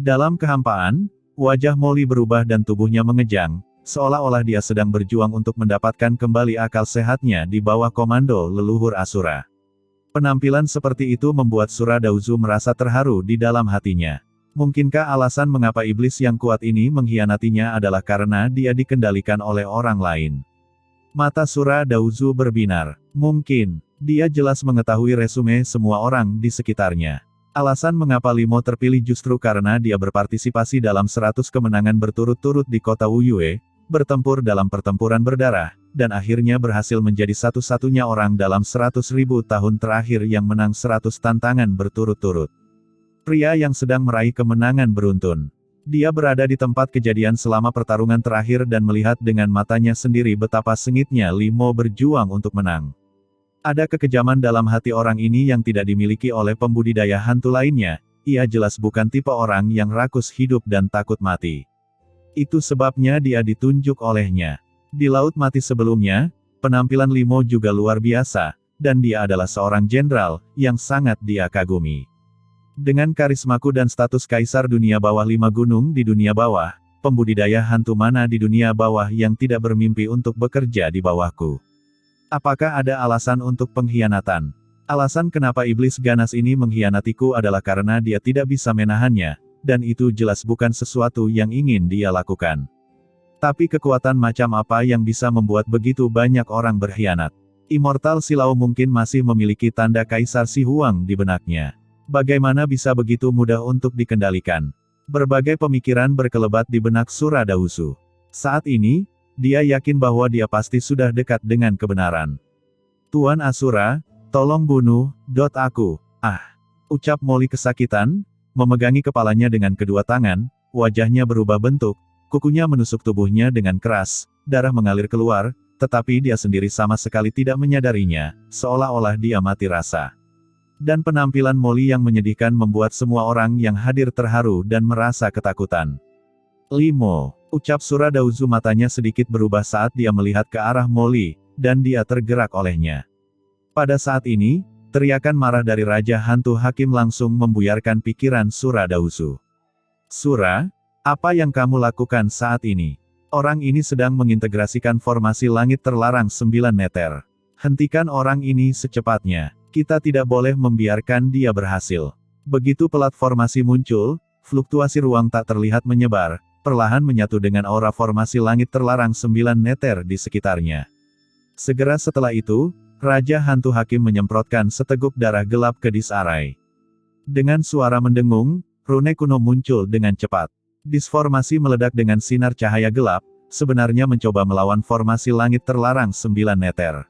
Dalam kehampaan, wajah Molly berubah dan tubuhnya mengejang, seolah-olah dia sedang berjuang untuk mendapatkan kembali akal sehatnya di bawah komando leluhur Asura. Penampilan seperti itu membuat Suradauzu merasa terharu di dalam hatinya. Mungkinkah alasan mengapa iblis yang kuat ini mengkhianatinya adalah karena dia dikendalikan oleh orang lain? Mata Suradauzu berbinar. Mungkin, dia jelas mengetahui resume semua orang di sekitarnya. Alasan mengapa Limo terpilih justru karena dia berpartisipasi dalam 100 kemenangan berturut-turut di kota Wuyue, bertempur dalam pertempuran berdarah, dan akhirnya berhasil menjadi satu-satunya orang dalam 100.000 tahun terakhir yang menang 100 tantangan berturut-turut. Pria yang sedang meraih kemenangan beruntun. Dia berada di tempat kejadian selama pertarungan terakhir dan melihat dengan matanya sendiri betapa sengitnya Limo berjuang untuk menang. Ada kekejaman dalam hati orang ini yang tidak dimiliki oleh pembudidaya hantu lainnya, ia jelas bukan tipe orang yang rakus hidup dan takut mati. Itu sebabnya dia ditunjuk olehnya. Di Laut Mati sebelumnya, penampilan Limo juga luar biasa, dan dia adalah seorang jenderal, yang sangat dia kagumi. Dengan karismaku dan status kaisar dunia bawah 5 gunung di dunia bawah, pembudidaya hantu mana di dunia bawah yang tidak bermimpi untuk bekerja di bawahku? Apakah ada alasan untuk pengkhianatan? Alasan kenapa iblis ganas ini mengkhianatiku adalah karena dia tidak bisa menahannya, dan itu jelas bukan sesuatu yang ingin dia lakukan. Tapi kekuatan macam apa yang bisa membuat begitu banyak orang berkhianat? Immortal Silau mungkin masih memiliki tanda Kaisar Si Huang di benaknya. Bagaimana bisa begitu mudah untuk dikendalikan? Berbagai pemikiran berkelebat di benak Suradahusu. Saat ini, dia yakin bahwa dia pasti sudah dekat dengan kebenaran. Tuan Asura, tolong bunuh, aku. Ucap Molly kesakitan, memegangi kepalanya dengan kedua tangan, wajahnya berubah bentuk, kukunya menusuk tubuhnya dengan keras, darah mengalir keluar, tetapi dia sendiri sama sekali tidak menyadarinya, seolah-olah dia mati rasa. Dan penampilan Molly yang menyedihkan membuat semua orang yang hadir terharu dan merasa ketakutan. Limo, ucap Suradahusu matanya sedikit berubah saat dia melihat ke arah Molly, dan dia tergerak olehnya. Pada saat ini, teriakan marah dari Raja Hantu Hakim langsung membuyarkan pikiran Suradahusu. Sura, apa yang kamu lakukan saat ini? Orang ini sedang mengintegrasikan formasi langit terlarang 9 meter. Hentikan orang ini secepatnya. Kita tidak boleh membiarkan dia berhasil. Begitu pelat formasi muncul, fluktuasi ruang tak terlihat menyebar, perlahan menyatu dengan aura formasi langit terlarang 9 meter di sekitarnya. Segera setelah itu, Raja Hantu Hakim menyemprotkan seteguk darah gelap ke Disarai. Dengan suara mendengung, rune kuno muncul dengan cepat. Disformasi meledak dengan sinar cahaya gelap, sebenarnya mencoba melawan formasi langit terlarang 9 meter.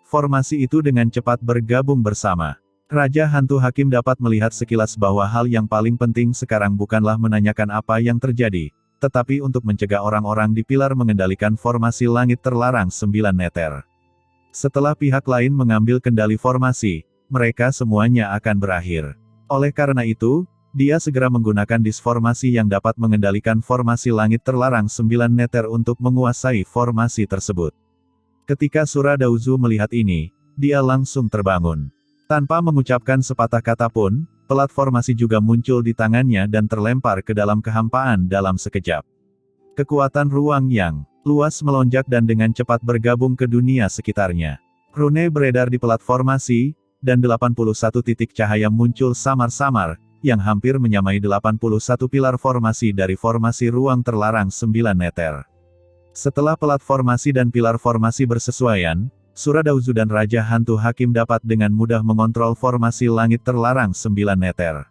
Formasi itu dengan cepat bergabung bersama. Raja Hantu Hakim dapat melihat sekilas bahwa hal yang paling penting sekarang bukanlah menanyakan apa yang terjadi, tetapi untuk mencegah orang-orang di pilar mengendalikan formasi langit terlarang 9 meter. Setelah pihak lain mengambil kendali formasi, mereka semuanya akan berakhir. Oleh karena itu, dia segera menggunakan disformasi yang dapat mengendalikan formasi langit terlarang 9 meter untuk menguasai formasi tersebut. Ketika Suradahusu melihat ini, dia langsung terbangun. Tanpa mengucapkan sepatah kata pun, pelat formasi juga muncul di tangannya dan terlempar ke dalam kehampaan dalam sekejap. Kekuatan ruang yang luas melonjak dan dengan cepat bergabung ke dunia sekitarnya. Rune beredar di pelat formasi, dan 81 titik cahaya muncul samar-samar, yang hampir menyamai 81 pilar formasi dari formasi ruang terlarang 9 meter. Setelah pelat formasi dan pilar formasi bersesuaian, Suradahusu dan Raja Hantu Hakim dapat dengan mudah mengontrol formasi langit terlarang 9 meter.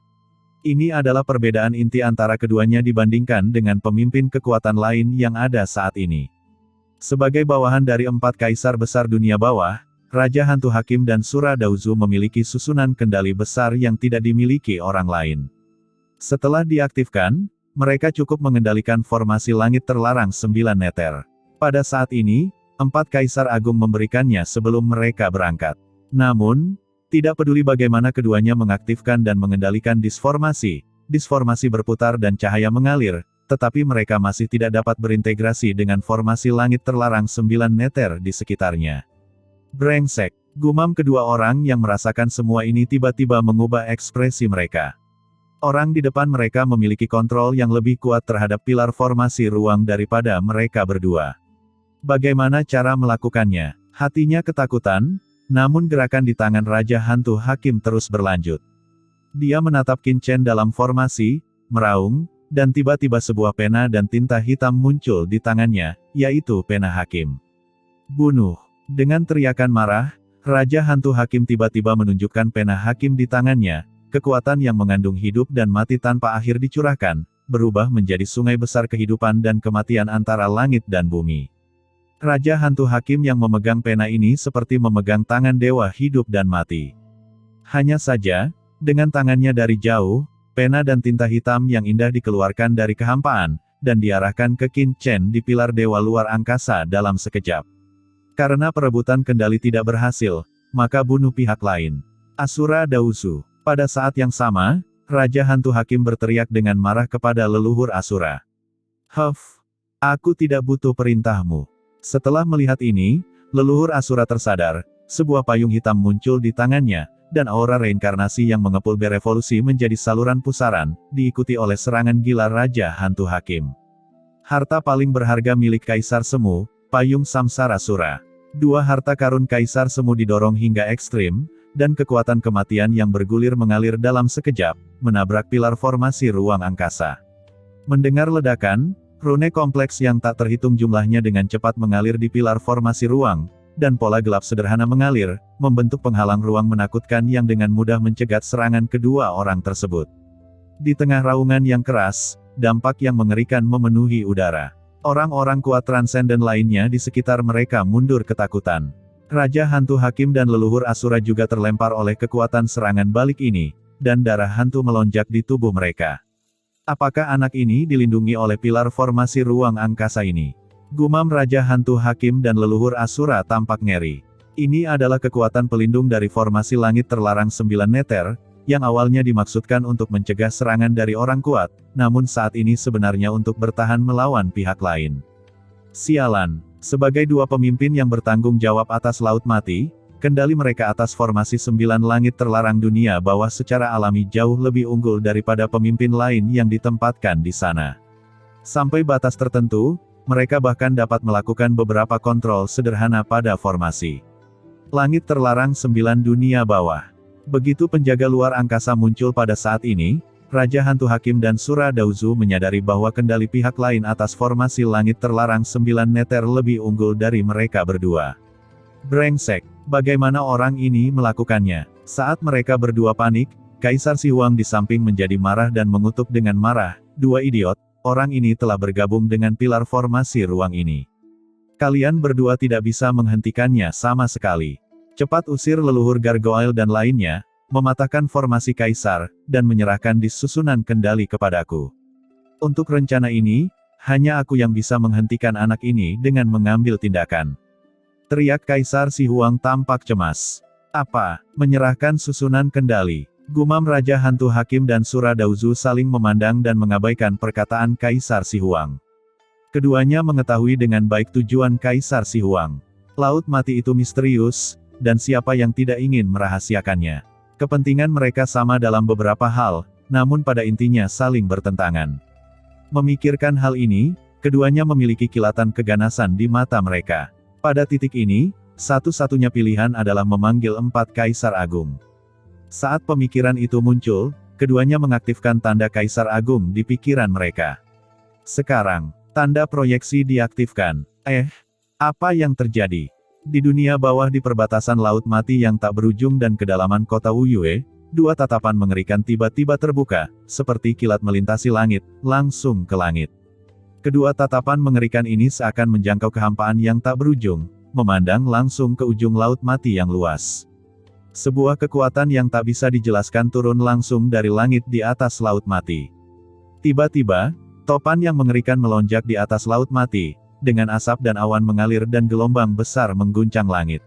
Ini adalah perbedaan inti antara keduanya dibandingkan dengan pemimpin kekuatan lain yang ada saat ini. Sebagai bawahan dari 4 kaisar besar dunia bawah, Raja Hantu Hakim dan Suradahusu memiliki susunan kendali besar yang tidak dimiliki orang lain. Setelah diaktifkan, mereka cukup mengendalikan formasi langit terlarang 9 meter. Pada saat ini, 4 kaisar agung memberikannya sebelum mereka berangkat. Namun, tidak peduli bagaimana keduanya mengaktifkan dan mengendalikan disformasi berputar dan cahaya mengalir, tetapi mereka masih tidak dapat berintegrasi dengan formasi langit terlarang 9 meter di sekitarnya. Brengsek, gumam kedua orang yang merasakan semua ini tiba-tiba mengubah ekspresi mereka. Orang di depan mereka memiliki kontrol yang lebih kuat terhadap pilar formasi ruang daripada mereka berdua. Bagaimana cara melakukannya? Hatinya ketakutan, namun gerakan di tangan Raja Hantu Hakim terus berlanjut. Dia menatap Qin Chen dalam formasi, meraung, dan tiba-tiba sebuah pena dan tinta hitam muncul di tangannya, yaitu pena Hakim. Bunuh! Dengan teriakan marah, Raja Hantu Hakim tiba-tiba menunjukkan pena Hakim di tangannya, kekuatan yang mengandung hidup dan mati tanpa akhir dicurahkan, berubah menjadi sungai besar kehidupan dan kematian antara langit dan bumi. Raja Hantu Hakim yang memegang pena ini seperti memegang tangan dewa hidup dan mati. Hanya saja, dengan tangannya dari jauh, pena dan tinta hitam yang indah dikeluarkan dari kehampaan, dan diarahkan ke Qin Chen di pilar dewa luar angkasa dalam sekejap. Karena perebutan kendali tidak berhasil, maka bunuh pihak lain. Asura Dauzu. Pada saat yang sama, Raja Hantu Hakim berteriak dengan marah kepada leluhur Asura. Huff! Aku tidak butuh perintahmu. Setelah melihat ini, leluhur Asura tersadar, sebuah payung hitam muncul di tangannya, dan aura reinkarnasi yang mengepul berevolusi menjadi saluran pusaran, diikuti oleh serangan gila Raja Hantu Hakim. Harta paling berharga milik Kaisar Semu, Payung Samsara Sura. Dua harta karun Kaisar Semu didorong hingga ekstrim, dan kekuatan kematian yang bergulir mengalir dalam sekejap, menabrak pilar formasi ruang angkasa. Mendengar ledakan, rune kompleks yang tak terhitung jumlahnya dengan cepat mengalir di pilar formasi ruang, dan pola gelap sederhana mengalir, membentuk penghalang ruang menakutkan yang dengan mudah mencegat serangan kedua orang tersebut. Di tengah raungan yang keras, dampak yang mengerikan memenuhi udara. Orang-orang kuat transenden lainnya di sekitar mereka mundur ketakutan. Raja Hantu Hakim dan leluhur Asura juga terlempar oleh kekuatan serangan balik ini, dan darah hantu melonjak di tubuh mereka. Apakah anak ini dilindungi oleh pilar formasi ruang angkasa ini? Gumam Raja Hantu Hakim dan leluhur Asura tampak ngeri. Ini adalah kekuatan pelindung dari formasi langit terlarang 9 neter, yang awalnya dimaksudkan untuk mencegah serangan dari orang kuat, namun saat ini sebenarnya untuk bertahan melawan pihak lain. Sialan, sebagai dua pemimpin yang bertanggung jawab atas Laut Mati, kendali mereka atas formasi 9 langit terlarang dunia bawah secara alami jauh lebih unggul daripada pemimpin lain yang ditempatkan di sana. Sampai batas tertentu, mereka bahkan dapat melakukan beberapa kontrol sederhana pada formasi langit terlarang 9 dunia bawah. Begitu penjaga luar angkasa muncul pada saat ini, Raja Hantu Hakim dan Sura Dauzu menyadari bahwa kendali pihak lain atas formasi langit terlarang 9 neter lebih unggul dari mereka berdua. Brengsek, bagaimana orang ini melakukannya? Saat mereka berdua panik, Kaisar Si Huang di samping menjadi marah dan mengutuk dengan marah, "Dua idiot, orang ini telah bergabung dengan pilar formasi ruang ini. Kalian berdua tidak bisa menghentikannya sama sekali. Cepat usir leluhur Gargoyle dan lainnya, mematahkan formasi Kaisar, dan menyerahkan di susunan kendali kepadaku. Untuk rencana ini, hanya aku yang bisa menghentikan anak ini dengan mengambil tindakan." Teriak Kaisar Si Huang tampak cemas. "Apa? Menyerahkan susunan kendali?" Gumam Raja Hantu Hakim dan Sura Dauzu saling memandang dan mengabaikan perkataan Kaisar Si Huang. Keduanya mengetahui dengan baik tujuan Kaisar Si Huang. Laut Mati itu misterius, dan siapa yang tidak ingin merahasiakannya. Kepentingan mereka sama dalam beberapa hal, namun pada intinya saling bertentangan. Memikirkan hal ini, keduanya memiliki kilatan keganasan di mata mereka. Pada titik ini, satu-satunya pilihan adalah memanggil 4 Kaisar Agung. Saat pemikiran itu muncul, keduanya mengaktifkan tanda Kaisar Agung di pikiran mereka. Sekarang, tanda proyeksi diaktifkan. Apa yang terjadi? Di dunia bawah di perbatasan Laut Mati yang tak berujung dan kedalaman kota Wuyue, dua tatapan mengerikan tiba-tiba terbuka, seperti kilat melintasi langit, langsung ke langit. Kedua tatapan mengerikan ini seakan menjangkau kehampaan yang tak berujung, memandang langsung ke ujung Laut Mati yang luas. Sebuah kekuatan yang tak bisa dijelaskan turun langsung dari langit di atas Laut Mati. Tiba-tiba, topan yang mengerikan melonjak di atas Laut Mati, dengan asap dan awan mengalir dan gelombang besar mengguncang langit.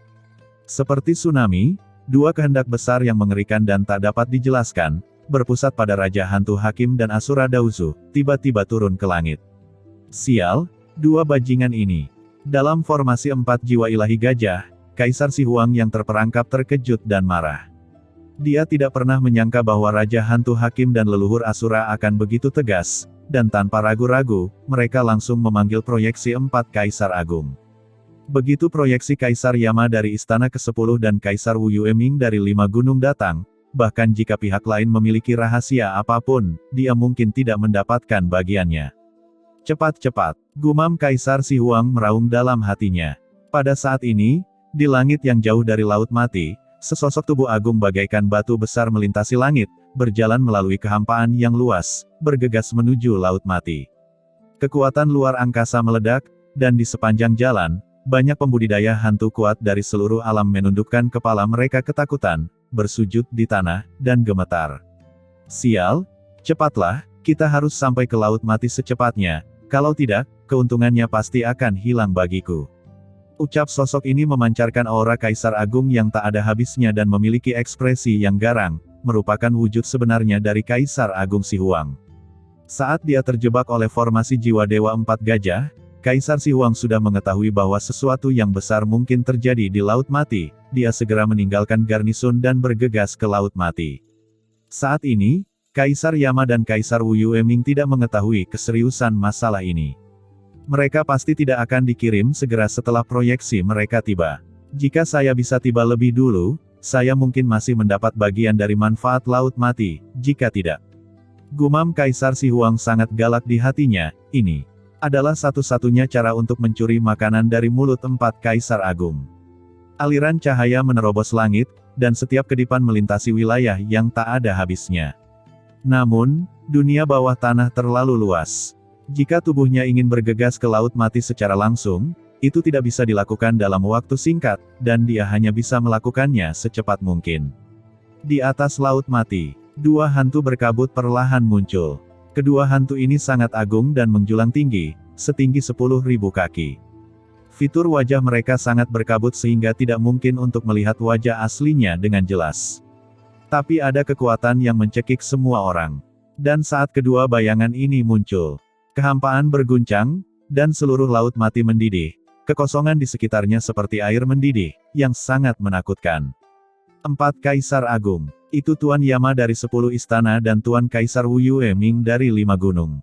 Seperti tsunami, dua kehendak besar yang mengerikan dan tak dapat dijelaskan, berpusat pada Raja Hantu Hakim dan Asura Dauzu, tiba-tiba turun ke langit. Sial, dua bajingan ini. Dalam formasi 4 jiwa ilahi gajah, Kaisar Si Huang yang terperangkap terkejut dan marah. Dia tidak pernah menyangka bahwa Raja Hantu Hakim dan leluhur Asura akan begitu tegas, dan tanpa ragu-ragu, mereka langsung memanggil proyeksi 4 Kaisar Agung. Begitu proyeksi Kaisar Yama dari Istana ke-10 dan Kaisar Wu Yueming dari 5 gunung datang, bahkan jika pihak lain memiliki rahasia apapun, dia mungkin tidak mendapatkan bagiannya. Cepat-cepat, gumam Kaisar Si Huang meraung dalam hatinya. Pada saat ini, di langit yang jauh dari Laut Mati, sesosok tubuh agung bagaikan batu besar melintasi langit, berjalan melalui kehampaan yang luas, bergegas menuju Laut Mati. Kekuatan luar angkasa meledak, dan di sepanjang jalan, banyak pembudidaya hantu kuat dari seluruh alam menundukkan kepala mereka ketakutan, bersujud di tanah, dan gemetar. Sial, cepatlah, kita harus sampai ke Laut Mati secepatnya, kalau tidak, keuntungannya pasti akan hilang bagiku. Ucap sosok ini memancarkan aura Kaisar Agung yang tak ada habisnya dan memiliki ekspresi yang garang, merupakan wujud sebenarnya dari Kaisar Agung Si Huang. Saat dia terjebak oleh formasi jiwa Dewa 4 Gajah, Kaisar Si Huang sudah mengetahui bahwa sesuatu yang besar mungkin terjadi di Laut Mati, dia segera meninggalkan garnison dan bergegas ke Laut Mati. Saat ini, Kaisar Yama dan Kaisar Wu Yueming tidak mengetahui keseriusan masalah ini. Mereka pasti tidak akan dikirim segera setelah proyeksi mereka tiba. Jika saya bisa tiba lebih dulu, saya mungkin masih mendapat bagian dari manfaat Laut Mati, jika tidak. Gumam Kaisar Si Huang sangat galak di hatinya, ini adalah satu-satunya cara untuk mencuri makanan dari mulut 4 Kaisar Agung. Aliran cahaya menerobos langit, dan setiap kedipan melintasi wilayah yang tak ada habisnya. Namun, dunia bawah tanah terlalu luas. Jika tubuhnya ingin bergegas ke Laut Mati secara langsung, itu tidak bisa dilakukan dalam waktu singkat, dan dia hanya bisa melakukannya secepat mungkin. Di atas Laut Mati, 2 hantu berkabut perlahan muncul. Kedua hantu ini sangat agung dan menjulang tinggi, setinggi 10.000 kaki. Fitur wajah mereka sangat berkabut sehingga tidak mungkin untuk melihat wajah aslinya dengan jelas. Tapi ada kekuatan yang mencekik semua orang. Dan saat kedua bayangan ini muncul, kehampaan berguncang, dan seluruh Laut Mati mendidih. Kekosongan di sekitarnya seperti air mendidih, yang sangat menakutkan. 4 Kaisar Agung, itu Tuan Yama dari 10 istana dan Tuan Kaisar Wu Yueming dari 5 gunung.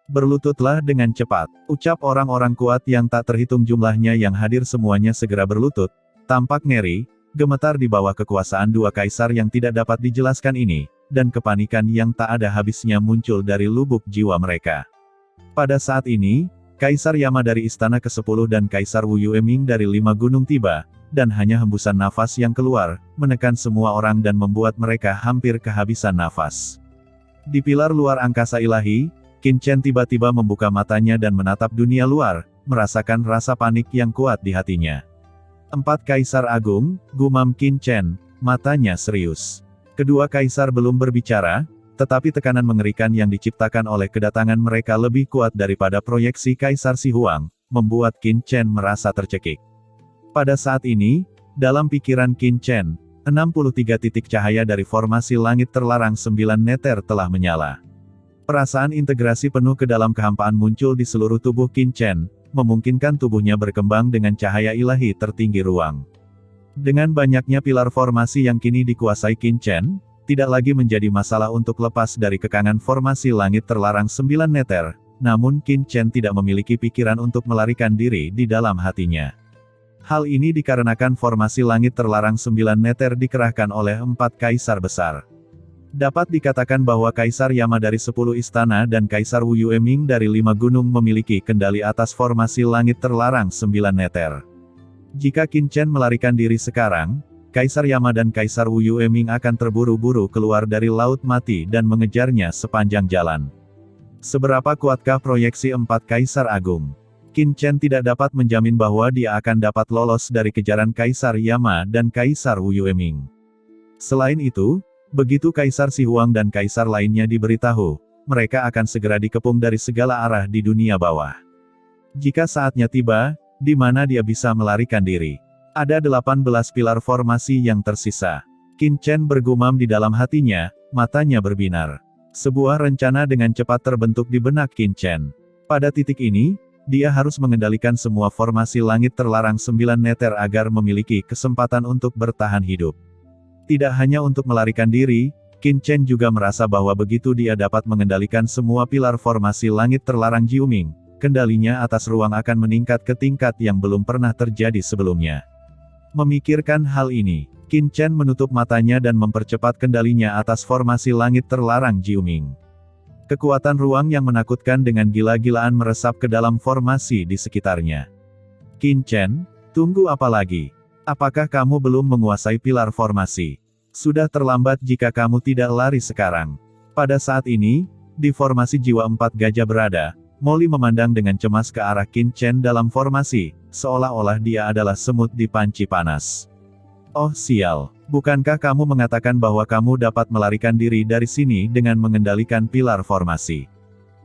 Berlututlah dengan cepat, ucap orang-orang kuat yang tak terhitung jumlahnya yang hadir semuanya segera berlutut, tampak ngeri, gemetar di bawah kekuasaan 2 kaisar yang tidak dapat dijelaskan ini, dan kepanikan yang tak ada habisnya muncul dari lubuk jiwa mereka. Pada saat ini, Kaisar Yama dari Istana ke-10 dan Kaisar Wu Yueming dari 5 gunung tiba, dan hanya hembusan nafas yang keluar, menekan semua orang dan membuat mereka hampir kehabisan nafas. Di pilar luar angkasa ilahi, Qin Chen tiba-tiba membuka matanya dan menatap dunia luar, merasakan rasa panik yang kuat di hatinya. 4 Kaisar Agung, gumam Qin Chen, matanya serius. Kedua kaisar belum berbicara, tetapi tekanan mengerikan yang diciptakan oleh kedatangan mereka lebih kuat daripada proyeksi Kaisar Si Huang, membuat Qin Chen merasa tercekik. Pada saat ini, dalam pikiran Qin Chen, 63 titik cahaya dari formasi langit terlarang 9 meter telah menyala. Perasaan integrasi penuh ke dalam kehampaan muncul di seluruh tubuh Qin Chen, memungkinkan tubuhnya berkembang dengan cahaya ilahi tertinggi ruang. Dengan banyaknya pilar formasi yang kini dikuasai Qin Chen, tidak lagi menjadi masalah untuk lepas dari kekangan formasi langit terlarang 9 meter, namun Qin Chen tidak memiliki pikiran untuk melarikan diri di dalam hatinya. Hal ini dikarenakan formasi langit terlarang 9 meter dikerahkan oleh 4 kaisar besar. Dapat dikatakan bahwa Kaisar Yama dari 10 istana dan Kaisar Wu Yueming dari 5 gunung memiliki kendali atas formasi langit terlarang 9 meter. Jika Qin Chen melarikan diri sekarang, Kaisar Yama dan Kaisar Wu Yueming akan terburu-buru keluar dari Laut Mati dan mengejarnya sepanjang jalan. Seberapa kuatkah proyeksi 4 Kaisar Agung? Qin Chen tidak dapat menjamin bahwa dia akan dapat lolos dari kejaran Kaisar Yama dan Kaisar Wu Yueming. Selain itu, begitu Kaisar Si Huang dan Kaisar lainnya diberitahu, mereka akan segera dikepung dari segala arah di dunia bawah. Jika saatnya tiba, di mana dia bisa melarikan diri? Ada 18 pilar formasi yang tersisa. Qin Chen bergumam di dalam hatinya, matanya berbinar. Sebuah rencana dengan cepat terbentuk di benak Qin Chen. Pada titik ini, dia harus mengendalikan semua formasi langit terlarang 9 meter agar memiliki kesempatan untuk bertahan hidup. Tidak hanya untuk melarikan diri, Qin Chen juga merasa bahwa begitu dia dapat mengendalikan semua pilar formasi langit terlarang Jiuming, kendalinya atas ruang akan meningkat ke tingkat yang belum pernah terjadi sebelumnya. Memikirkan hal ini, Qin Chen menutup matanya dan mempercepat kendalinya atas formasi langit terlarang Jiuming. Kekuatan ruang yang menakutkan dengan gila-gilaan meresap ke dalam formasi di sekitarnya. Qin Chen, tunggu apa lagi? Apakah kamu belum menguasai pilar formasi? Sudah terlambat jika kamu tidak lari sekarang. Pada saat ini, di formasi jiwa 4 gajah berada, Molly memandang dengan cemas ke arah Qin Chen dalam formasi, seolah-olah dia adalah semut di panci panas. Oh sial, bukankah kamu mengatakan bahwa kamu dapat melarikan diri dari sini dengan mengendalikan pilar formasi?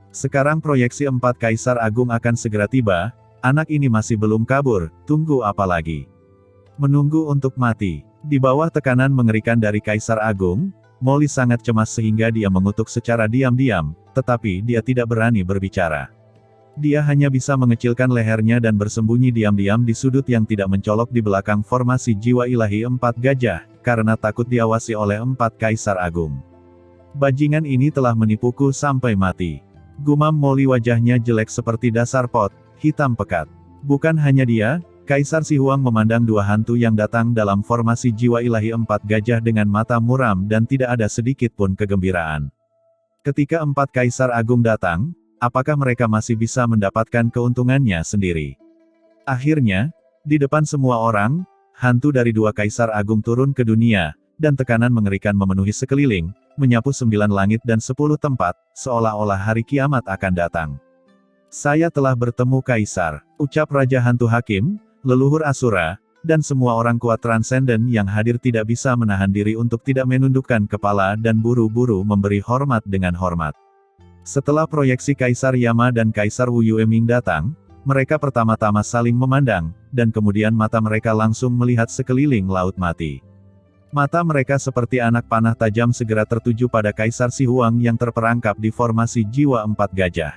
Sekarang proyeksi 4 Kaisar Agung akan segera tiba, anak ini masih belum kabur, tunggu apa lagi? Menunggu untuk mati. Di bawah tekanan mengerikan dari Kaisar Agung, Molly sangat cemas sehingga dia mengutuk secara diam-diam, tetapi dia tidak berani berbicara. Dia hanya bisa mengecilkan lehernya dan bersembunyi diam-diam di sudut yang tidak mencolok di belakang formasi jiwa ilahi 4 gajah, karena takut diawasi oleh 4 Kaisar Agung. Bajingan ini telah menipuku sampai mati. Gumam Molly, wajahnya jelek seperti dasar pot, hitam pekat. Bukan hanya dia, Kaisar Si Huang memandang dua hantu yang datang dalam formasi jiwa ilahi 4 gajah dengan mata muram dan tidak ada sedikit pun kegembiraan. Ketika 4 Kaisar Agung datang, apakah mereka masih bisa mendapatkan keuntungannya sendiri? Akhirnya, di depan semua orang, hantu dari 2 Kaisar Agung turun ke dunia, dan tekanan mengerikan memenuhi sekeliling, menyapu 9 langit dan 10 tempat, seolah-olah hari kiamat akan datang. Saya telah bertemu Kaisar, ucap Raja Hantu Hakim, leluhur Asura, dan semua orang kuat transenden yang hadir tidak bisa menahan diri untuk tidak menundukkan kepala dan buru-buru memberi hormat dengan hormat. Setelah proyeksi Kaisar Yama dan Kaisar Wu Yueming datang, mereka pertama-tama saling memandang, dan kemudian mata mereka langsung melihat sekeliling laut mati. Mata mereka seperti anak panah tajam segera tertuju pada Kaisar Si Huang yang terperangkap di formasi jiwa 4 gajah.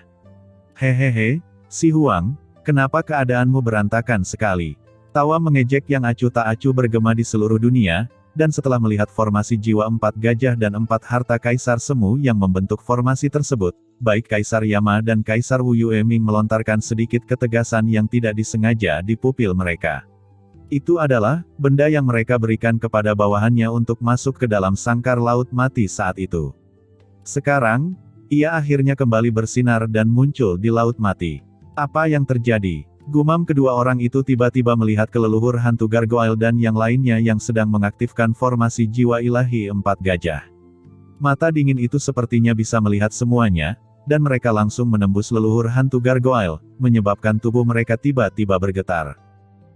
Hehehe, Si Huang, kenapa keadaanmu berantakan sekali? Tawa mengejek yang acuh tak acuh bergema di seluruh dunia, dan setelah melihat formasi jiwa 4 gajah dan 4 harta Kaisar Semu yang membentuk formasi tersebut, baik Kaisar Yama dan Kaisar Wu Yueming melontarkan sedikit ketegasan yang tidak disengaja di pupil mereka. Itu adalah benda yang mereka berikan kepada bawahannya untuk masuk ke dalam sangkar laut mati saat itu. Sekarang, ia akhirnya kembali bersinar dan muncul di laut mati. Apa yang terjadi? Gumam kedua orang itu tiba-tiba melihat ke leluhur hantu gargoyle dan yang lainnya yang sedang mengaktifkan formasi jiwa ilahi 4 gajah. Mata dingin itu sepertinya bisa melihat semuanya, dan mereka langsung menembus leluhur hantu gargoyle, menyebabkan tubuh mereka tiba-tiba bergetar.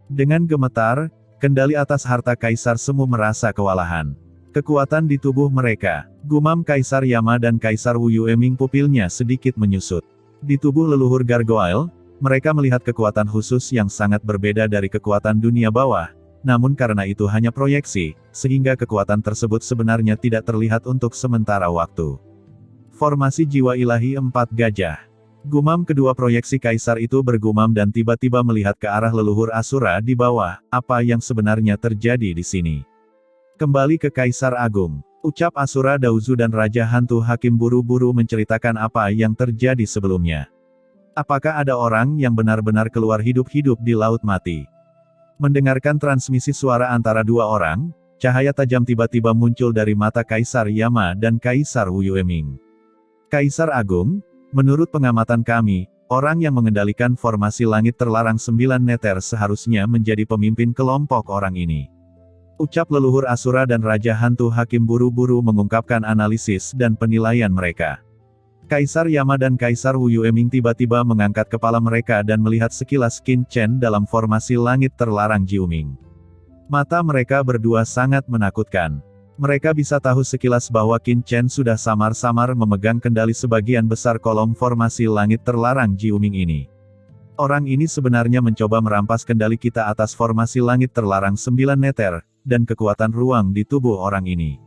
Dengan gemetar, kendali atas harta Kaisar Semu merasa kewalahan. Kekuatan di tubuh mereka, gumam Kaisar Yama dan Kaisar Wu Yueming, pupilnya sedikit menyusut. Di tubuh leluhur gargoyle, mereka melihat kekuatan khusus yang sangat berbeda dari kekuatan dunia bawah, namun karena itu hanya proyeksi, sehingga kekuatan tersebut sebenarnya tidak terlihat untuk sementara waktu. Formasi jiwa ilahi 4 gajah. Gumam kedua proyeksi Kaisar itu bergumam dan tiba-tiba melihat ke arah leluhur Asura di bawah, apa yang sebenarnya terjadi di sini. Kembali ke Kaisar Agung, ucap Asura Dauzu dan Raja Hantu Hakim buru-buru menceritakan apa yang terjadi sebelumnya. Apakah ada orang yang benar-benar keluar hidup-hidup di laut mati? Mendengarkan transmisi suara antara dua orang, cahaya tajam tiba-tiba muncul dari mata Kaisar Yama dan Kaisar Wu Yueming. Kaisar Agung, menurut pengamatan kami, orang yang mengendalikan formasi langit terlarang 9 neter seharusnya menjadi pemimpin kelompok orang ini. Ucap leluhur Asura dan Raja Hantu Hakim buru-buru mengungkapkan analisis dan penilaian mereka. Kaisar Yama dan Kaisar Wu Yueming tiba-tiba mengangkat kepala mereka dan melihat sekilas Qin Chen dalam formasi langit terlarang Jiuming. Mata mereka berdua sangat menakutkan. Mereka bisa tahu sekilas bahwa Qin Chen sudah samar-samar memegang kendali sebagian besar kolom formasi langit terlarang Jiuming ini. Orang ini sebenarnya mencoba merampas kendali kita atas formasi langit terlarang 9 neter, dan kekuatan ruang di tubuh orang ini.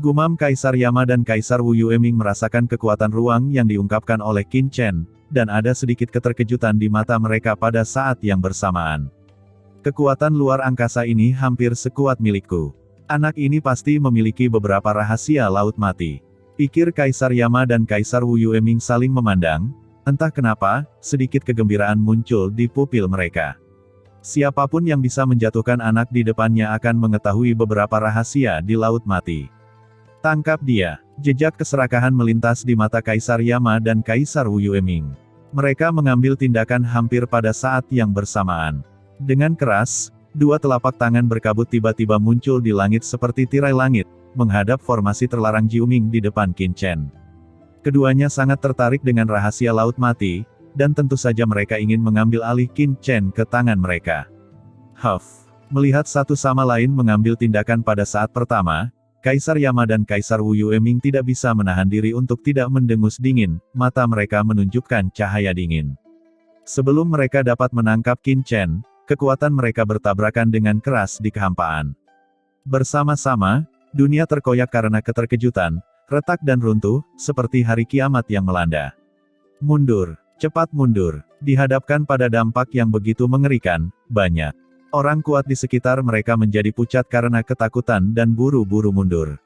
Gumam Kaisar Yama dan Kaisar Wu Yueming merasakan kekuatan ruang yang diungkapkan oleh Qin Chen, dan ada sedikit keterkejutan di mata mereka pada saat yang bersamaan. Kekuatan luar angkasa ini hampir sekuat milikku. Anak ini pasti memiliki beberapa rahasia laut mati. Pikir Kaisar Yama dan Kaisar Wu Yueming saling memandang. Entah kenapa, sedikit kegembiraan muncul di pupil mereka. Siapapun yang bisa menjatuhkan anak di depannya akan mengetahui beberapa rahasia di laut mati. Tangkap dia. Jejak keserakahan melintas di mata Kaisar Yama dan Kaisar Wu Yueming. Mereka mengambil tindakan hampir pada saat yang bersamaan. Dengan keras, dua telapak tangan berkabut tiba-tiba muncul di langit seperti tirai langit, menghadap formasi terlarang Jiuming di depan Qin Chen. Keduanya sangat tertarik dengan rahasia laut mati, dan tentu saja mereka ingin mengambil alih Qin Chen ke tangan mereka. Melihat satu sama lain mengambil tindakan pada saat pertama, Kaisar Yama dan Kaisar Wu Yueming tidak bisa menahan diri untuk tidak mendengus dingin, mata mereka menunjukkan cahaya dingin. Sebelum mereka dapat menangkap Qin Chen, kekuatan mereka bertabrakan dengan keras di kehampaan. Bersama-sama, dunia terkoyak karena keterkejutan, retak dan runtuh, seperti hari kiamat yang melanda. Mundur. Cepat mundur. Dihadapkan pada dampak yang begitu mengerikan, banyak orang kuat di sekitar mereka menjadi pucat karena ketakutan dan buru-buru mundur.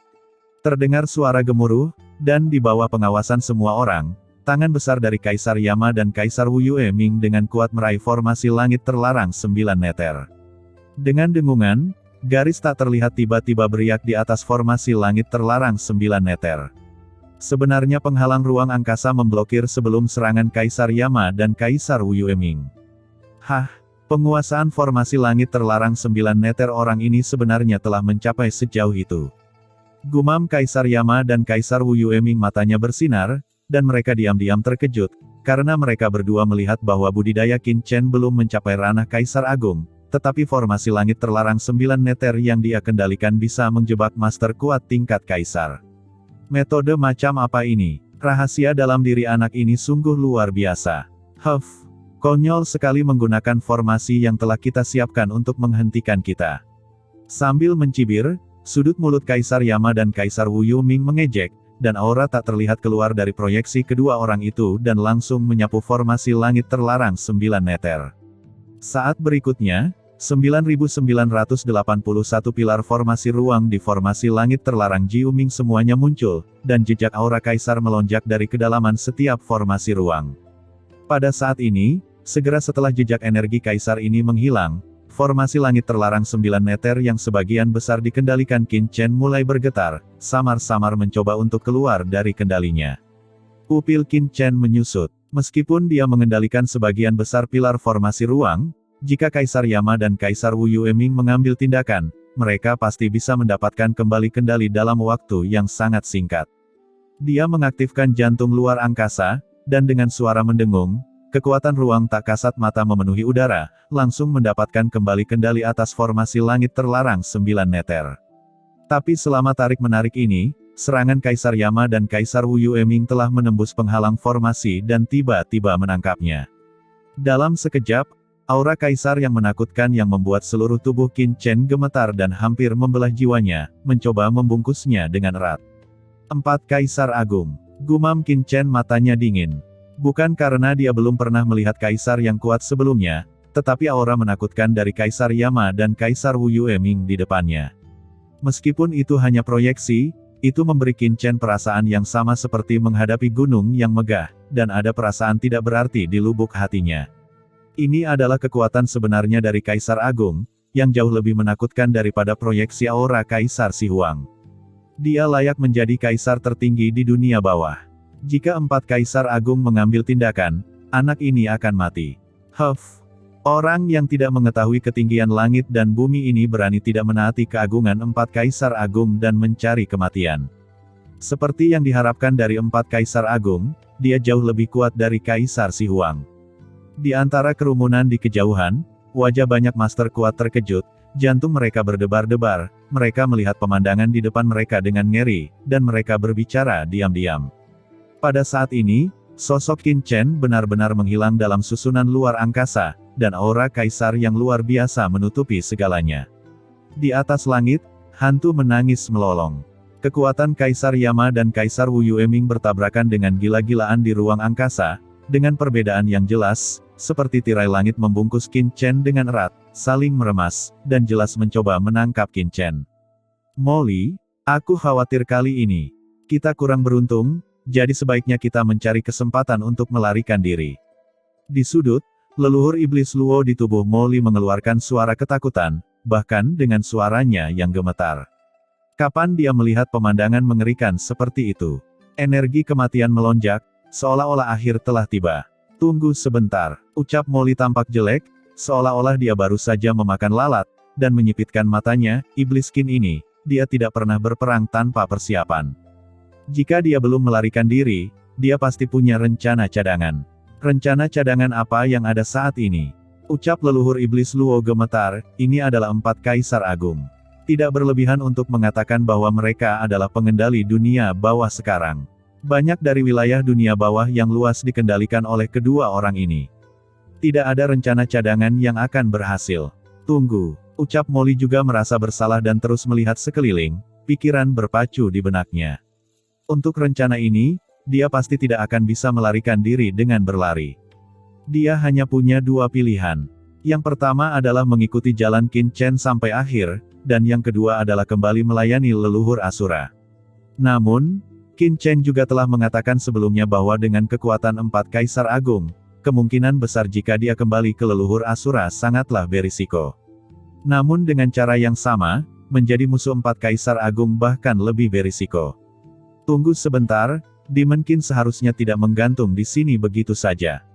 Terdengar suara gemuruh, dan di bawah pengawasan semua orang, tangan besar dari Kaisar Yama dan Kaisar Wu Yueming dengan kuat meraih formasi langit terlarang 9 meter. Dengan dengungan, garis tak terlihat tiba-tiba beriak di atas formasi langit terlarang 9 meter. Sebenarnya penghalang ruang angkasa memblokir sebelum serangan Kaisar Yama dan Kaisar Wu Yueming. Penguasaan formasi langit terlarang 9 meter orang ini sebenarnya telah mencapai sejauh itu. Gumam Kaisar Yama dan Kaisar Wu Yueming matanya bersinar, dan mereka diam-diam terkejut, karena mereka berdua melihat bahwa budidaya Qin Chen belum mencapai ranah Kaisar Agung, tetapi formasi langit terlarang 9 meter yang dia kendalikan bisa menjebak master kuat tingkat Kaisar. Metode macam apa ini? Rahasia dalam diri anak ini sungguh luar biasa. Konyol sekali menggunakan formasi yang telah kita siapkan untuk menghentikan kita. Sambil mencibir, sudut mulut Kaisar Yama dan Kaisar Wu Yueming mengejek, dan aura tak terlihat keluar dari proyeksi kedua orang itu dan langsung menyapu formasi langit terlarang 9 meter. Saat berikutnya, 9.981 pilar formasi ruang di formasi langit terlarang Jiuming semuanya muncul, dan jejak aura Kaisar melonjak dari kedalaman setiap formasi ruang. Pada saat ini, segera setelah jejak energi Kaisar ini menghilang, formasi langit terlarang 9 meter yang sebagian besar dikendalikan Qin Chen mulai bergetar, samar-samar mencoba untuk keluar dari kendalinya. Pupil Qin Chen menyusut. Meskipun dia mengendalikan sebagian besar pilar formasi ruang, jika Kaisar Yama dan Kaisar Wu Yueming mengambil tindakan, mereka pasti bisa mendapatkan kembali kendali dalam waktu yang sangat singkat. Dia mengaktifkan jantung luar angkasa, dan dengan suara mendengung, kekuatan ruang tak kasat mata memenuhi udara, langsung mendapatkan kembali kendali atas formasi langit terlarang 9 meter. Tapi selama tarik-menarik ini, serangan Kaisar Yama dan Kaisar Wu Yueming telah menembus penghalang formasi dan tiba-tiba menangkapnya. Dalam sekejap, aura Kaisar yang menakutkan yang membuat seluruh tubuh Qin Chen gemetar dan hampir membelah jiwanya, mencoba membungkusnya dengan erat. 4 Kaisar Agung. Gumam Qin Chen matanya dingin. Bukan karena dia belum pernah melihat Kaisar yang kuat sebelumnya, tetapi aura menakutkan dari Kaisar Yama dan Kaisar Wu Yueming di depannya. Meskipun itu hanya proyeksi, itu memberi Qin Chen perasaan yang sama seperti menghadapi gunung yang megah, dan ada perasaan tidak berarti di lubuk hatinya. Ini adalah kekuatan sebenarnya dari Kaisar Agung, yang jauh lebih menakutkan daripada proyeksi aura Kaisar Si Huang. Dia layak menjadi Kaisar tertinggi di dunia bawah. Jika 4 Kaisar Agung mengambil tindakan, anak ini akan mati. Orang yang tidak mengetahui ketinggian langit dan bumi ini berani tidak menaati keagungan 4 Kaisar Agung dan mencari kematian. Seperti yang diharapkan dari 4 Kaisar Agung, dia jauh lebih kuat dari Kaisar Si Huang. Di antara kerumunan di kejauhan, wajah banyak master kuat terkejut, jantung mereka berdebar-debar, mereka melihat pemandangan di depan mereka dengan ngeri, dan mereka berbicara diam-diam. Pada saat ini, sosok Qin Chen benar-benar menghilang dalam susunan luar angkasa, dan aura Kaisar yang luar biasa menutupi segalanya. Di atas langit, hantu menangis melolong. Kekuatan Kaisar Yama dan Kaisar Wu Yueming bertabrakan dengan gila-gilaan di ruang angkasa, dengan perbedaan yang jelas, seperti tirai langit membungkus Qin Chen dengan erat, saling meremas, dan jelas mencoba menangkap Qin Chen. Molly, aku khawatir kali ini kita kurang beruntung, jadi sebaiknya kita mencari kesempatan untuk melarikan diri. Di sudut, leluhur iblis Luo di tubuh Molly mengeluarkan suara ketakutan, bahkan dengan suaranya yang gemetar. Kapan dia melihat pemandangan mengerikan seperti itu? Energi kematian melonjak, seolah-olah akhir telah tiba. Tunggu sebentar, ucap Molly tampak jelek, seolah-olah dia baru saja memakan lalat, dan menyipitkan matanya. Iblis Qin ini, dia tidak pernah berperang tanpa persiapan. Jika dia belum melarikan diri, dia pasti punya rencana cadangan. Rencana cadangan apa yang ada saat ini? Ucap leluhur iblis Luo gemetar, ini adalah 4 kaisar agung. Tidak berlebihan untuk mengatakan bahwa mereka adalah pengendali dunia bawah sekarang. Banyak dari wilayah dunia bawah yang luas dikendalikan oleh kedua orang ini. Tidak ada rencana cadangan yang akan berhasil. Tunggu, ucap Molly juga merasa bersalah dan terus melihat sekeliling, pikiran berpacu di benaknya. Untuk rencana ini, dia pasti tidak akan bisa melarikan diri dengan berlari. Dia hanya punya 2 pilihan. Yang pertama adalah mengikuti jalan Qin Chen sampai akhir, dan yang kedua adalah kembali melayani leluhur Asura. Namun, Qin Chen juga telah mengatakan sebelumnya bahwa dengan kekuatan 4 kaisar agung, kemungkinan besar jika dia kembali ke leluhur Asura sangatlah berisiko. Namun dengan cara yang sama, menjadi musuh 4 kaisar agung bahkan lebih berisiko. Tunggu sebentar, Demon Qin seharusnya tidak menggantung di sini begitu saja.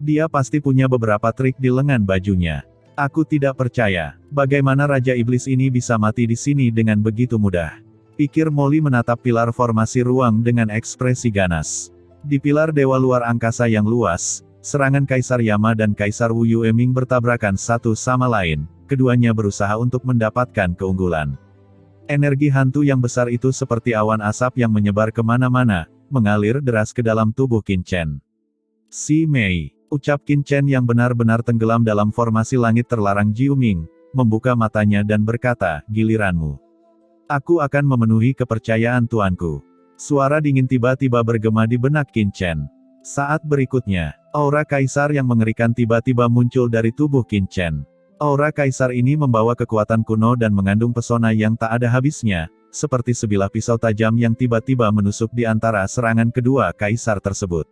Dia pasti punya beberapa trik di lengan bajunya. Aku tidak percaya, bagaimana Raja Iblis ini bisa mati di sini dengan begitu mudah. Pikir Molly menatap pilar formasi ruang dengan ekspresi ganas. Di pilar dewa luar angkasa yang luas, serangan Kaisar Yama dan Kaisar Wu Yueming bertabrakan satu sama lain, keduanya berusaha untuk mendapatkan keunggulan. Energi hantu yang besar itu seperti awan asap yang menyebar kemana-mana, mengalir deras ke dalam tubuh Qin Chen. Si Mei, ucap Qin Chen yang benar-benar tenggelam dalam formasi langit terlarang Jiu Ming, membuka matanya dan berkata, giliranmu. Aku akan memenuhi kepercayaan tuanku. Suara dingin tiba-tiba bergema di benak Qin Chen. Saat berikutnya, aura kaisar yang mengerikan tiba-tiba muncul dari tubuh Qin Chen. Aura kaisar ini membawa kekuatan kuno dan mengandung pesona yang tak ada habisnya, seperti sebilah pisau tajam yang tiba-tiba menusuk di antara serangan kedua kaisar tersebut.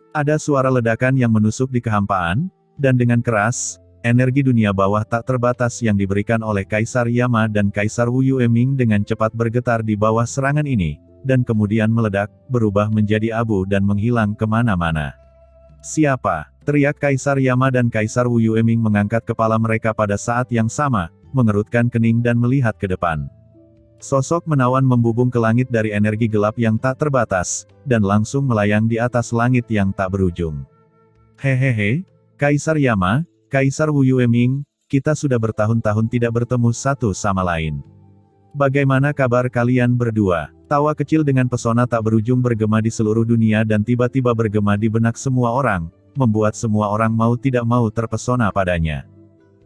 Ada suara ledakan yang menusuk di kehampaan, dan dengan keras, energi dunia bawah tak terbatas yang diberikan oleh Kaisar Yama dan Kaisar Wu Yueming dengan cepat bergetar di bawah serangan ini, dan kemudian meledak, berubah menjadi abu dan menghilang kemana-mana. Siapa? Teriak Kaisar Yama dan Kaisar Wu Yueming mengangkat kepala mereka pada saat yang sama, mengerutkan kening dan melihat ke depan. Sosok menawan membubung ke langit dari energi gelap yang tak terbatas, dan langsung melayang di atas langit yang tak berujung. Hehehe, Kaisar Yama, Kaisar Wu Yueming, kita sudah bertahun-tahun tidak bertemu satu sama lain. Bagaimana kabar kalian berdua? Tawa kecil dengan pesona tak berujung bergema di seluruh dunia dan tiba-tiba bergema di benak semua orang, membuat semua orang mau tidak mau terpesona padanya.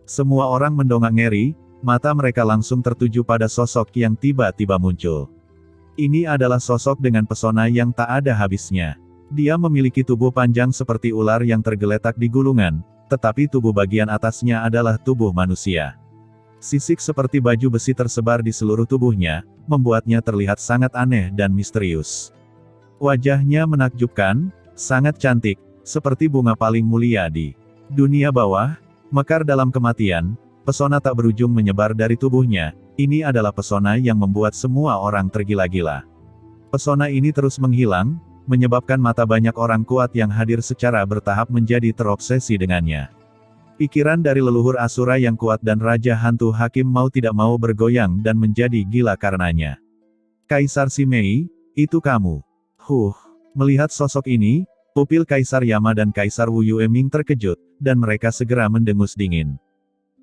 Semua orang mendongak ngeri, mata mereka langsung tertuju pada sosok yang tiba-tiba muncul. Ini adalah sosok dengan pesona yang tak ada habisnya. Dia memiliki tubuh panjang seperti ular yang tergeletak di gulungan, tetapi tubuh bagian atasnya adalah tubuh manusia. Sisik seperti baju besi tersebar di seluruh tubuhnya, membuatnya terlihat sangat aneh dan misterius. Wajahnya menakjubkan, sangat cantik, seperti bunga paling mulia di dunia bawah, mekar dalam kematian, pesona tak berujung menyebar dari tubuhnya. Ini adalah pesona yang membuat semua orang tergila-gila. Pesona ini terus menghilang, menyebabkan mata banyak orang kuat yang hadir secara bertahap menjadi terobsesi dengannya. Pikiran dari leluhur Asura yang kuat dan Raja Hantu Hakim mau tidak mau bergoyang dan menjadi gila karenanya. Kaisar Si Mei, itu kamu. Melihat sosok ini, pupil Kaisar Yama dan Kaisar Wu Yueming terkejut, dan mereka segera mendengus dingin.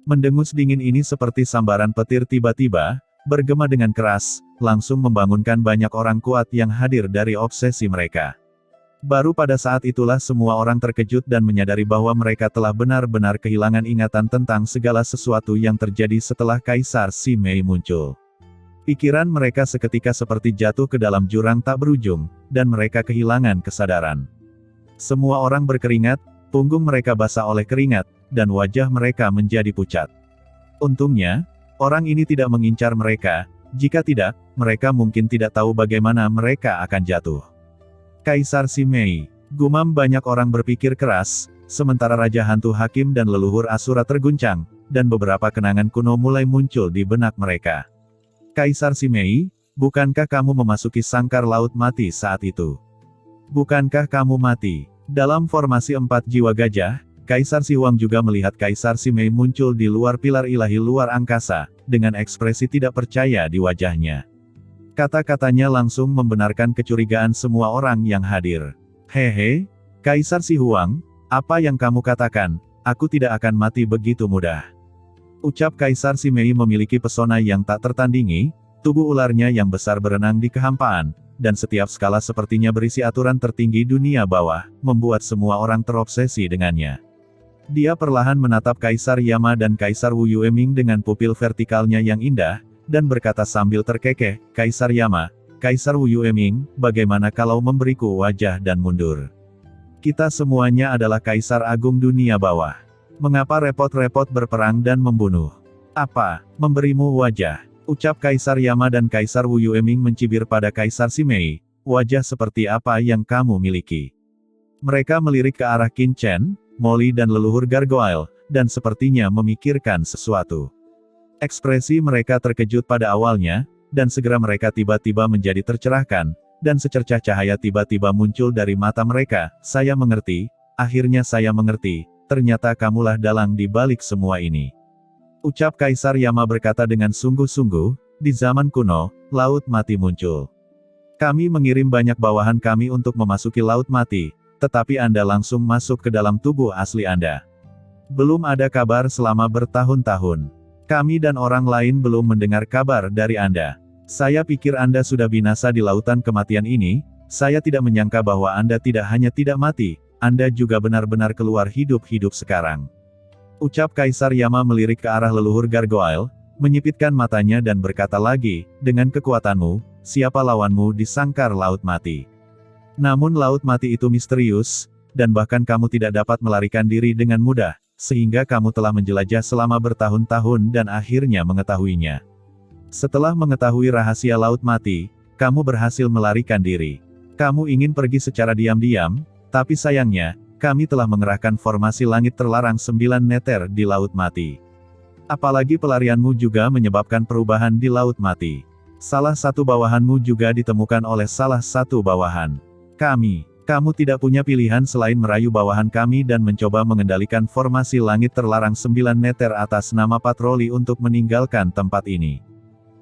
Mendengus dingin ini seperti sambaran petir tiba-tiba, bergema dengan keras, langsung membangunkan banyak orang kuat yang hadir dari obsesi mereka. Baru pada saat itulah semua orang terkejut dan menyadari bahwa mereka telah benar-benar kehilangan ingatan tentang segala sesuatu yang terjadi setelah Kaisar Si Mei muncul. Pikiran mereka seketika seperti jatuh ke dalam jurang tak berujung, dan mereka kehilangan kesadaran. Semua orang berkeringat, punggung mereka basah oleh keringat, dan wajah mereka menjadi pucat. Untungnya, orang ini tidak mengincar mereka, Jika tidak, mereka mungkin tidak tahu bagaimana mereka akan jatuh. Kaisar Simei. Gumam banyak orang berpikir keras, sementara Raja Hantu Hakim dan leluhur Asura terguncang, dan beberapa kenangan kuno mulai muncul di benak mereka. Kaisar Simei, bukankah kamu memasuki sangkar laut mati saat itu? Bukankah kamu mati? Dalam formasi 4 jiwa gajah, Kaisar Si Huang juga melihat Kaisar Simei muncul di luar pilar ilahi luar angkasa, dengan ekspresi tidak percaya di wajahnya. Kata-katanya langsung membenarkan kecurigaan semua orang yang hadir. Hehe, Kaisar Si Huang, apa yang kamu katakan, aku tidak akan mati begitu mudah. Ucap Kaisar Simei memiliki pesona yang tak tertandingi, tubuh ularnya yang besar berenang di kehampaan, dan setiap skala sepertinya berisi aturan tertinggi dunia bawah, membuat semua orang terobsesi dengannya. Dia perlahan menatap Kaisar Yama dan Kaisar Wu Yueming dengan pupil vertikalnya yang indah, dan berkata sambil terkekeh, Kaisar Yama, Kaisar Wu Yueming, bagaimana kalau memberiku wajah dan mundur? Kita semuanya adalah Kaisar Agung dunia bawah. Mengapa repot-repot berperang dan membunuh? Apa, memberimu wajah? Ucap Kaisar Yama dan Kaisar Wu Yueming mencibir pada Kaisar Simei, wajah seperti apa yang kamu miliki? Mereka melirik ke arah Qin Chen, Molly dan leluhur Gargoyle, dan sepertinya memikirkan sesuatu. Ekspresi mereka terkejut pada awalnya, dan segera mereka tiba-tiba menjadi tercerahkan, dan secercah cahaya tiba-tiba muncul dari mata mereka. Saya mengerti, akhirnya saya mengerti, ternyata kamulah dalang di balik semua ini. Ucap Kaisar Yama berkata dengan sungguh-sungguh, di zaman kuno, Laut Mati muncul. Kami mengirim banyak bawahan kami untuk memasuki Laut Mati, tetapi Anda langsung masuk ke dalam tubuh asli Anda. Belum ada kabar selama bertahun-tahun. Kami dan orang lain belum mendengar kabar dari Anda. Saya pikir Anda sudah binasa di lautan kematian ini, saya tidak menyangka bahwa Anda tidak hanya tidak mati, Anda juga benar-benar keluar hidup-hidup sekarang. Ucap Kaisar Yama melirik ke arah leluhur Gargoyle, menyipitkan matanya dan berkata lagi, dengan kekuatanmu, siapa lawanmu di sangkar Laut Mati? Namun Laut Mati itu misterius, dan bahkan kamu tidak dapat melarikan diri dengan mudah, sehingga kamu telah menjelajah selama bertahun-tahun dan akhirnya mengetahuinya. Setelah mengetahui rahasia Laut Mati, kamu berhasil melarikan diri. Kamu ingin pergi secara diam-diam, tapi sayangnya, kami telah mengerahkan formasi langit terlarang 9 neter di Laut Mati. Apalagi pelarianmu juga menyebabkan perubahan di Laut Mati. Salah satu bawahanmu juga ditemukan oleh salah satu bawahan kamu tidak punya pilihan selain merayu bawahan kami dan mencoba mengendalikan formasi langit terlarang 9 neter atas nama patroli untuk meninggalkan tempat ini.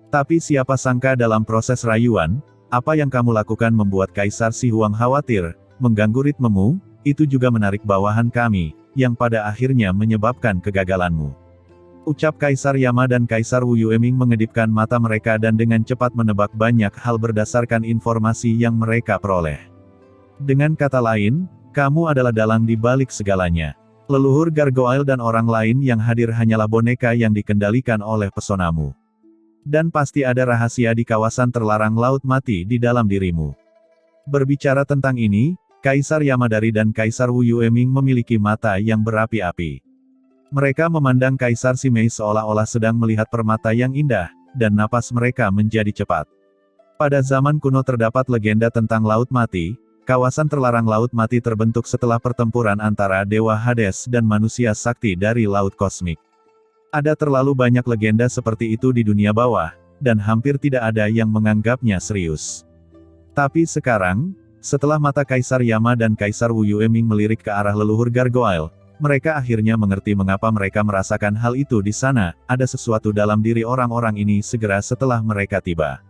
Tapi siapa sangka dalam proses rayuan, apa yang kamu lakukan membuat Kaisar Si Huang khawatir, mengganggu ritmemu, itu juga menarik bawahan kami, yang pada akhirnya menyebabkan kegagalanmu. Ucap Kaisar Yama dan Kaisar Wu Yueming mengedipkan mata mereka dan dengan cepat menebak banyak hal berdasarkan informasi yang mereka peroleh. Dengan kata lain, kamu adalah dalang di balik segalanya. Leluhur Gargoyle dan orang lain yang hadir hanyalah boneka yang dikendalikan oleh pesonamu. Dan pasti ada rahasia di kawasan terlarang Laut Mati di dalam dirimu. Berbicara tentang ini, Kaisar Yamadari dan Kaisar Wu Yueming memiliki mata yang berapi-api. Mereka memandang Kaisar Simei seolah-olah sedang melihat permata yang indah, dan napas mereka menjadi cepat. Pada zaman kuno terdapat legenda tentang Laut Mati. Kawasan terlarang Laut Mati terbentuk setelah pertempuran antara Dewa Hades dan manusia sakti dari Laut Kosmik. Ada terlalu banyak legenda seperti itu di dunia bawah, dan hampir tidak ada yang menganggapnya serius. Tapi sekarang, setelah mata Kaisar Yama dan Kaisar Wu Yueming melirik ke arah leluhur Gargoyle, mereka akhirnya mengerti mengapa mereka merasakan hal itu di sana. Ada sesuatu dalam diri orang-orang ini segera setelah mereka tiba.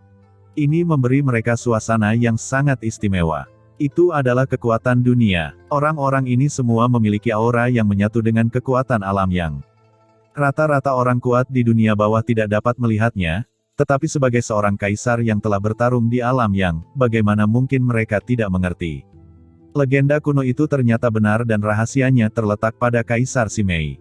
Ini memberi mereka suasana yang sangat istimewa. Itu adalah kekuatan dunia. Orang-orang ini semua memiliki aura yang menyatu dengan kekuatan alam yang rata-rata orang kuat di dunia bawah tidak dapat melihatnya, tetapi sebagai seorang kaisar yang telah bertarung di alam yang, bagaimana mungkin mereka tidak mengerti. Legenda kuno itu ternyata benar dan rahasianya terletak pada Kaisar Simei.